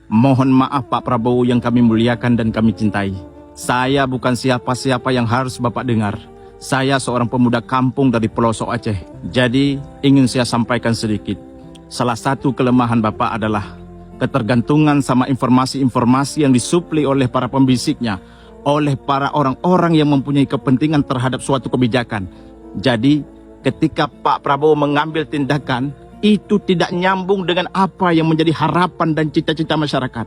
Mohon maaf Pak Prabowo yang kami muliakan dan kami cintai. Saya bukan siapa-siapa yang harus Bapak dengar. Saya seorang pemuda kampung dari pelosok Aceh. Jadi ingin saya sampaikan sedikit. Salah satu kelemahan Bapak adalah ketergantungan sama informasi-informasi yang disupli oleh para pembisiknya, oleh para orang-orang yang mempunyai kepentingan terhadap suatu kebijakan. Jadi ketika Pak Prabowo mengambil tindakan, itu tidak nyambung dengan apa yang menjadi harapan dan cita-cita masyarakat.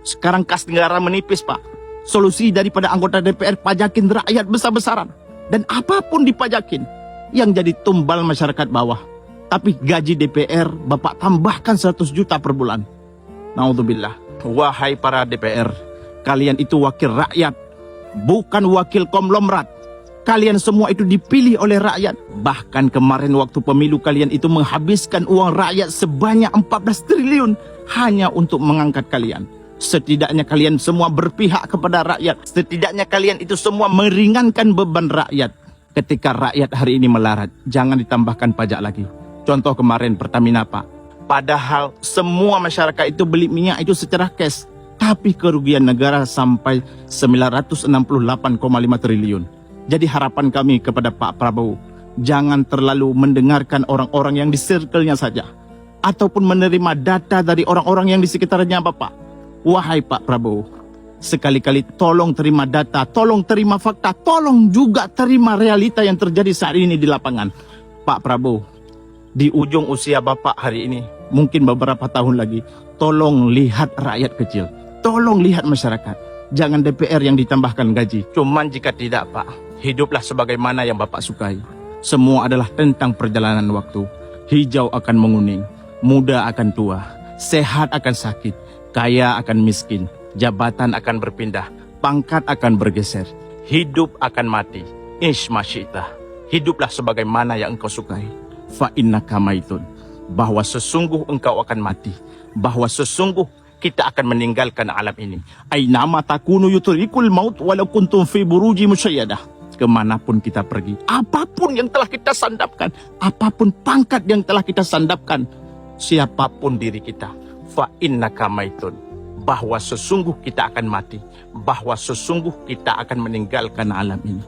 Sekarang kas negara menipis Pak. Solusi daripada anggota DPR pajakin rakyat besar-besaran. Dan apapun dipajakin yang jadi tumbal masyarakat bawah. Tapi gaji DPR Bapak tambahkan 100 juta per bulan. Naudzubillah. Wahai para DPR, kalian itu wakil rakyat, bukan wakil konglomerat. Kalian semua itu dipilih oleh rakyat. Bahkan kemarin waktu pemilu kalian itu menghabiskan uang rakyat sebanyak 14 triliun hanya untuk mengangkat kalian. Setidaknya kalian semua berpihak kepada rakyat. Setidaknya kalian itu semua meringankan beban rakyat. Ketika rakyat hari ini melarat, jangan ditambahkan pajak lagi. Contoh kemarin Pertamina Pak. Padahal semua masyarakat itu beli minyak itu secara cash. Tapi kerugian negara sampai 968,5 triliun. Jadi harapan kami kepada Pak Prabowo, jangan terlalu mendengarkan orang-orang yang di circle-nya saja. Ataupun menerima data dari orang-orang yang di sekitarnya Bapak. Wahai Pak Prabowo, sekali-kali tolong terima data, tolong terima fakta, tolong juga terima realita yang terjadi saat ini di lapangan. Pak Prabowo, di ujung usia Bapak hari ini, mungkin beberapa tahun lagi, tolong lihat rakyat kecil, tolong lihat masyarakat. Jangan DPR yang ditambahkan gaji. Cuman jika tidak Pak, hiduplah sebagaimana yang Bapak sukai. Semua adalah tentang perjalanan waktu. Hijau akan menguning, muda akan tua, sehat akan sakit, kaya akan miskin, jabatan akan berpindah, pangkat akan bergeser, hidup akan mati. Ish masyitah. Hiduplah sebagaimana yang engkau sukai. Fa innaka maitun. Bahwa sesungguh engkau akan mati. Bahwa sesungguh kita akan meninggalkan alam ini. Ainama takunu yutrikul maut walau kuntum fi buruji musyayadah. Kemanapun kita pergi, apapun yang telah kita sandapkan, apapun pangkat yang telah kita sandapkan, siapapun diri kita, fa innaka maitun. Bahwa sesungguh kita akan mati, bahwa sesungguh kita akan meninggalkan alam ini.